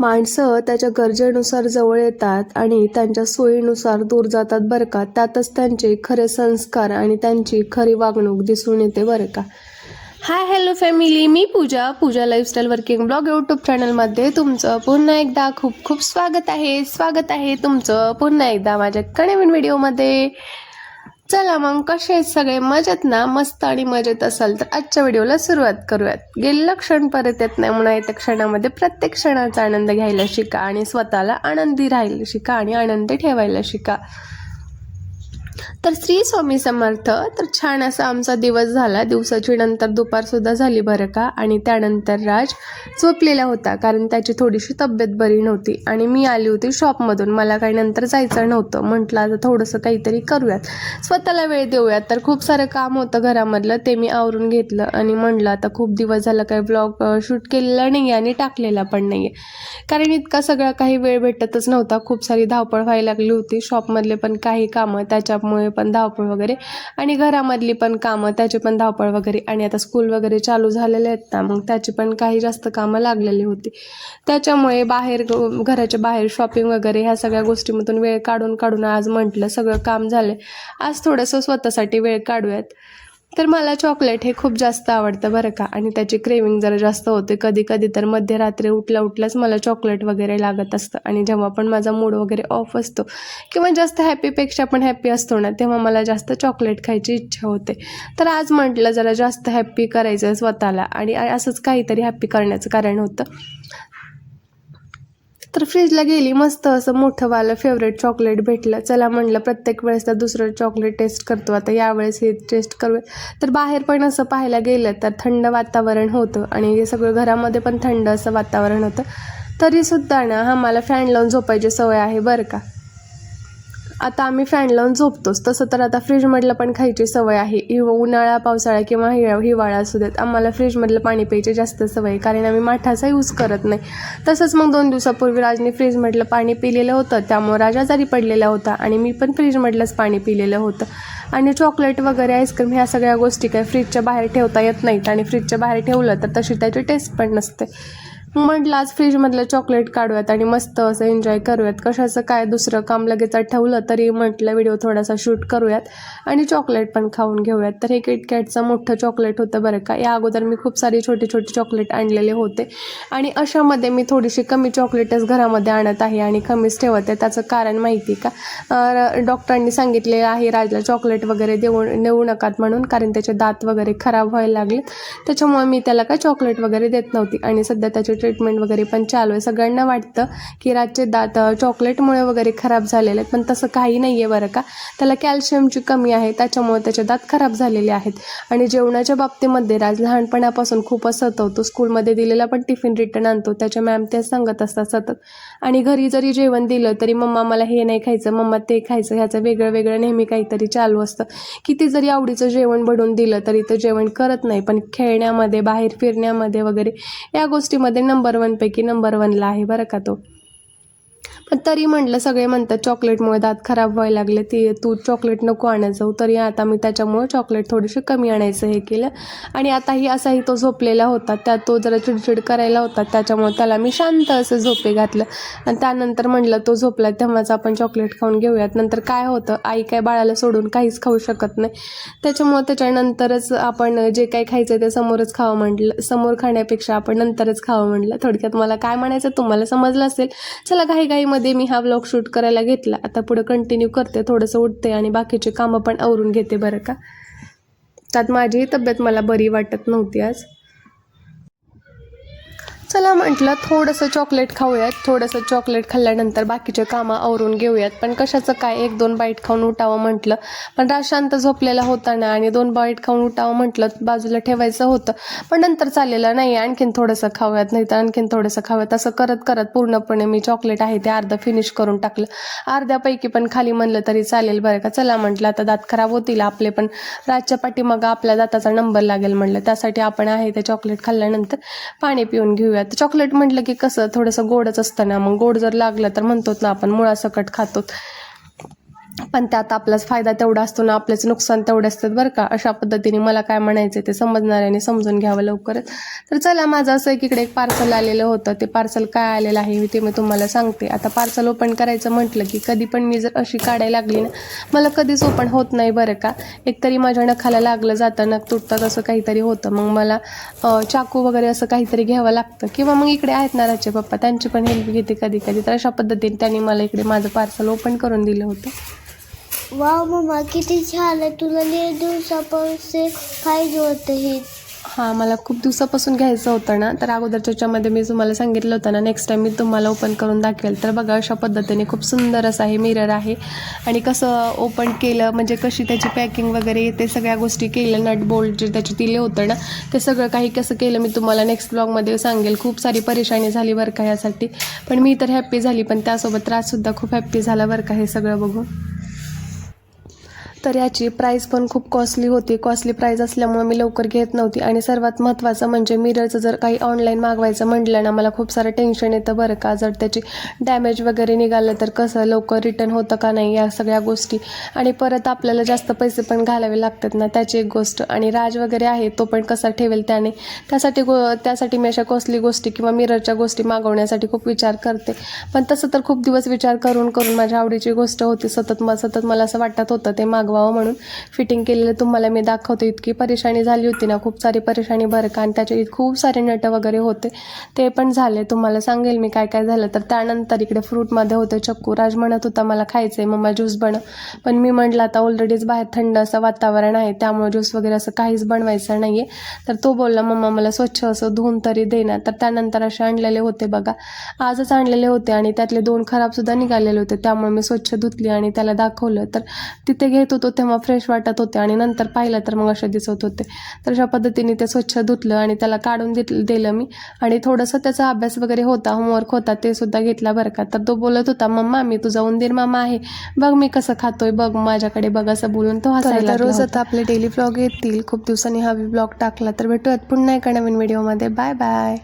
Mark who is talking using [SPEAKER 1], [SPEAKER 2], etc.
[SPEAKER 1] माणसं त्याच्या गरजेनुसार जवळ येतात आणि त्यांच्या सोयीनुसार दूर जातात बरं का. त्यातच त्यांचे खरे संस्कार आणि त्यांची खरी वागणूक दिसून येते बरं का. हाय हॅलो फॅमिली, मी पूजा लाईफस्टाईल वर्किंग ब्लॉग यूट्यूब चॅनलमध्ये तुमचं पुन्हा एकदा खूप खूप स्वागत आहे तुमचं पुन्हा एकदा माझ्या नवीन व्हिडिओमध्ये. चला मग, कसे आहेत सगळे? मजेत ना? मस्त आणि मजेत असाल तर आजच्या व्हिडिओला सुरुवात करूयात. गेलेलं क्षण परत येत नाही म्हणून येत्या क्षणामध्ये प्रत्येक क्षणाचा आनंद घ्यायला शिका आणि स्वतःला आनंदी राहायला शिका आणि आनंदी ठेवायला शिका. तर श्री स्वामी समर्थ. तर छान असा आमचा दिवस झाला. दिवसाची नंतर दुपार सुद्धा झाली बरं का. आणि त्यानंतर राज झोपलेला होता कारण त्याची थोडीशी तब्येत बरी नव्हती आणि मी आली होती शॉपमधून. मला काही नंतर जायचं नव्हतं. म्हटलं आता थोडंसं काहीतरी करूयात, स्वतःला वेळ देऊयात. तर खूप सारं काम होतं घरामधलं, ते मी आवरून घेतलं आणि म्हणलं आता खूप दिवस झाला काही ब्लॉग शूट केलेला नाही आणि टाकलेला पण नाही आहे, कारण इतका सगळा काही वेळ भेटतच नव्हता. खूप सारी धावपळ व्हायला लागली होती. शॉपमधले पण काही कामं, त्याच्यामुळे पण धावपळ वगैरे, आणि घरामधली पण कामं, त्याची पण धावपळ वगैरे, आणि आता स्कूल वगैरे चालू झालेले आहेत ना, मग त्याची पण काही जास्त कामं लागलेली होती. त्याच्यामुळे घराच्या बाहेर शॉपिंग वगैरे ह्या सगळ्या गोष्टीमधून वेळ काढून आज म्हटलं सगळं काम झालं, आज थोडंसं स्वतःसाठी वेळ काढूयात. तर मला चॉकलेट हे खूप जास्त आवडतं बरं का, आणि त्याची क्रेविंग जरा जास्त होते. कधी कधी तर मध्यरात्री उठल्याच मला चॉकलेट वगैरे लागत असतं. आणि जेव्हा पण माझा मूड वगैरे ऑफ असतो किंवा जास्त हॅपीपेक्षा पण हॅपी असतो ना, तेव्हा मला जास्त चॉकलेट खायची इच्छा होते. तर आज म्हटलं जरा जास्त हॅपी करायचं स्वतःला, आणि असंच काहीतरी हॅपी करण्याचं कारण होतं. तर फ्रीजला गेली, मस्त असं मोठंवालं फेवरेट चॉकलेट भेटलं. चला म्हणलं प्रत्येक वेळेस तर दुसरं चॉकलेट टेस्ट करतो, आता यावेळेस हे टेस्ट करूया. तर बाहेर पण असं पाहायला गेलं तर थंड वातावरण होतं आणि हे सगळं घरामध्ये पण थंड असं वातावरण होतं. तरीसुद्धा ना मला फॅन लावून झोपायची सवय आहे बरं का. आता आम्ही फॅन लावून झोपतोच, तसं तर आता फ्रीजमधलं पण खायची सवय आहे. उन्हाळा, पावसाळा किंवा हिवाळा असू देत, आम्हाला फ्रीजमधलं पाणी प्यायची जास्त सवय आहे, कारण आम्ही माठाचा यूज करत नाही. तसंच मग 2 दिवसापूर्वी राजने फ्रीजमधलं पाणी पिलेलं होतं, त्यामुळे राज आजारी पडलेला होता आणि मी पण फ्रीजमधलंच पाणी पिलेलं होतं. आणि चॉकलेट वगैरे, आईस्क्रीम ह्या सगळ्या गोष्टी काय फ्रीजच्या बाहेर ठेवता येत नाहीत, आणि फ्रीजच्या बाहेर ठेवलं तर तशी त्याची टेस्ट पण नसते. म्हटलं आज फ्रीजमधलं चॉकलेट काढूयात आणि मस्त असं एन्जॉय करूयात. कशाचं काय दुसरं काम लगेच ठेवलं तरी म्हटलं व्हिडिओ थोडासा शूट करूयात आणि चॉकलेट पण खाऊन घेऊयात. तर हे किटकॅटचं मोठं चॉकलेट होतं बरं का. या अगोदर मी खूप सारी छोटी छोटी चॉकलेट आणलेले होते, आणि अशामध्ये मी थोडीशी कमी चॉकलेटच घरामध्ये आणत आहे आणि कमीच ठेवत आहे. त्याचं कारण माहिती का, डॉक्टरांनी सांगितलेलं आहे राजला चॉकलेट वगैरे देऊ नकात म्हणून, कारण त्याचे दात वगैरे खराब व्हायला लागले. त्याच्यामुळे मी त्याला काय चॉकलेट वगैरे देत नव्हती, आणि सध्या त्याची ट्रीटमेंट वगैरे पण चालू आहे. सगळ्यांना वाटतं की राजचे दात चॉकलेटमुळे वगैरे खराब झालेले आहेत, पण तसं काही नाही आहे बरं का. त्याला कॅल्शियमची कमी आहे, त्याच्यामुळे त्याचे दात खराब झालेले आहेत. आणि जेवणाच्या बाबतीमध्ये राज लहानपणापासून खूपच सतवतो. स्कूलमध्ये दिलेला पण टिफिन रिटर्न आणतो, त्याच्या मॅम ते सांगत असतात सतत. आणि घरी जरी जेवण दिलं तरी मम्मा मला हे नाही खायचं, मम्मा ते खायचं, ह्याचं वेगळं वेगळं नेहमी काहीतरी चालू असतं. किती जरी आवडीचं जेवण बनवून दिलं तरी ते जेवण करत नाही, पण खेळण्यामध्ये, बाहेर फिरण्यामध्ये वगैरे या गोष्टीमध्ये नंबर 1 पैकी नंबर 1ला आहे बरं का तो. पण तरी म्हटलं, सगळे म्हणतात चॉकलेटमुळे दात खराब व्हायला लागले, तू चॉकलेट नको आणत जाऊ. तरी आता मी त्याच्यामुळे चॉकलेट थोडीशी कमी आणायचं हे केलं. आणि आताही असाही तो झोपलेला होता, त्यात तो जरा चिडचिड करायला होता, त्याच्यामुळे त्याला मी शांत असं झोपे घातलं. आणि त्यानंतर म्हटलं तो झोपला तेव्हाच आपण चॉकलेट खाऊन घेऊयात. नंतर काय होतं, आई काय बाळाला सोडून काहीच खाऊ शकत नाही, त्याच्यामुळे त्याच्यानंतरच आपण जे काही खायचं ते समोरच खावं म्हटलं. समोर खाण्यापेक्षा आपण नंतरच खावं म्हटलं. थोडक्यात मला काय म्हणायचं तुम्हाला समजलं असेल. चला, घाईमध्ये मी हा व्लॉग शूट करायला घेतला. आता पुढे कंटिन्यू करते, थोडंसं उठते आणि बाकीचे कामं पण आवरून घेते बरं का. त्यात माझी तब्येत मला बरी वाटत नव्हती आज. चला म्हटलं थोडंसं चॉकलेट खाऊयात. थोडंसं चॉकलेट खाल्ल्यानंतर बाकीचे कामं आवरून घेऊयात. पण कशाचं काय, 1-2 बाईट खाऊन उठावं म्हटलं, पण राज शांत झोपलेला होता ना, आणि 2 बाईट खाऊन उठावं म्हटलं बाजूला ठेवायचं होतं, पण नंतर चाललेलं नाही, आणखीन थोडंसं खाऊयात, नाही तर आणखीन थोडंसं खाऊयात. असं करत करत पूर्णपणे मी चॉकलेट आहे ते अर्ध फिनिश करून टाकलं. अर्ध्यापैकी पण खाली म्हणलं तरी चालेल बरं का. चला म्हटलं आता दात खराब होतील आपले, पण राजच्या पाठीमागं आपल्या दाताचा नंबर लागेल म्हटलं, त्यासाठी आपण आहे ते चॉकलेट खाल्ल्यानंतर पाणी पिऊन घेऊया. चॉकलेट म्हटलं की कसं थोडंसं गोडच असतं ना, मग गोड जर लागलं तर म्हणतो ना आपण मुळासकट खातो. पण त्यात आपलाच फायदा तेवढा असतो ना, आपल्याचं नुकसान तेवढं असतं बरं का. अशा पद्धतीने मला काय म्हणायचं ते समजणाऱ्याने समजून घ्यावं लवकरच. तर चला, माझं असं आहे की इकडे एक पार्सल आलेलं होतं. ते पार्सल काय आलेलं आहे ते मी तुम्हाला सांगते. आता पार्सल ओपन करायचं म्हटलं की कधी पण मी जर अशी काढायला लागली ना, मला कधीच ओपन होत नाही बरं का. एकतरी माझ्या नखाला लागलं जातं, नख तुटतात, असं काहीतरी होतं. मग मला चाकू वगैरे असं काहीतरी घ्यावं लागतं, किंवा मग इकडे आहेत ना राजचे पप्पा, त्यांची पण हेल्प घेते कधी कधी. तर अशा पद्धतीने त्यांनी मला इकडे माझं पार्सल ओपन करून दिलं होतं.
[SPEAKER 2] वाव मम्मा, किती छान आहे. तुला लय दिवसापासून पाहिजे होतं हे.
[SPEAKER 1] हां, मला खूप दिवसापासून घ्यायचं होतं ना, तर अगोदरच्या याच्यामध्ये मी तुम्हाला सांगितलं होतं ना, नेक्स्ट टाईम मी तुम्हाला ओपन करून दाखवेल. तर बघा, अशा पद्धतीने खूप सुंदर असं आहे, मिरर आहे. आणि कसं ओपन केलं, म्हणजे कशी त्याची पॅकिंग वगैरे ते सगळ्या गोष्टी केलं, नट बोल्ट जे त्याचे दिले होतं ना, ते सगळं काही कसं केलं मी तुम्हाला नेक्स्ट ब्लॉगमध्ये सांगेल. खूप सारी परेशानी झाली बरं का यासाठी, पण मी तर हॅप्पी झाली, पण त्यासोबत त्राससुद्धा खूप हॅप्पी झाला बरं का हे सगळं बघून. तर याची प्राईस पण खूप कॉस्टली होती. कॉस्टली प्राईस असल्यामुळे मी लवकर घेत नव्हती. आणि सर्वात महत्त्वाचं म्हणजे मिररचं जर काही ऑनलाईन मागवायचं म्हटलं ना, मला खूप सारं टेन्शन येतं बरं का. जर त्याची डॅमेज वगैरे निघालं तर कसं लवकर रिटर्न होतं का नाही, या सगळ्या गोष्टी. आणि परत आपल्याला जास्त पैसे पण घालावे लागतात ना, त्याची एक गोष्ट. आणि राज वगैरे आहे, तो पण कसा ठेवेल त्याने, त्यासाठी मी अशा कॉस्टली गोष्टी किंवा मिररच्या गोष्टी मागवण्यासाठी खूप विचार करते. पण तसं तर खूप दिवस विचार करून माझ्या आवडीची गोष्ट होती. सतत मला असं वाटत होतं ते मागवावं म्हणून. फिटिंग केलेलं तुम्हाला मी दाखवते. इतकी परेशानी झाली होती ना, खूप सारी परेशानी बरं का. आणि त्याचे खूप सारे नट वगैरे होते, ते पण झाले. तुम्हाला सांगेल मी काय काय झालं. तर त्यानंतर इकडे फ्रूटमध्ये होते चक्कू. राज म्हणत होता मला खायचं आहे मम्मा, ज्यूस बनव. पण मी म्हटलं आता ऑलरेडीच बाहेर थंड असं वातावरण आहे, त्यामुळे ज्यूस वगैरे असं काहीच बनवायचं नाही आहे. तर तो बोलला मम्मा मला स्वच्छ असं धुवून तरी दे ना. तर त्यानंतर असे आणलेले होते बघा, आजच आणलेले होते. आणि त्यातले 2 खराबसुद्धा निघालेले होते, त्यामुळे मी स्वच्छ धुतली आणि त्याला दाखवलं. तर तिथे घेत होतो तेव्हा फ्रेश वाटत होते, आणि नंतर पाहिलं तर मग असे दिसत होते. तर अशा पद्धतीने ते स्वच्छ धुतलं आणि त्याला काढून दिलं मी. आणि थोडंसं त्याचा अभ्यास वगैरे होता, होमवर्क होता, ते सुद्धा घेतला बरं का. तर तो बोलत होता मम्मा मी तुझा उंदीर मामा आहे, बघ मी कसं खातोय, बघ माझ्याकडे बघ, असं बोलून तो हसायला. रोज आता आपले डेली व्लॉग येतील. खूप दिवसांनी हा व्लॉग टाकला. तर भेटूयात पुन्हा एका नवीन व्हिडिओमध्ये. Bye bye.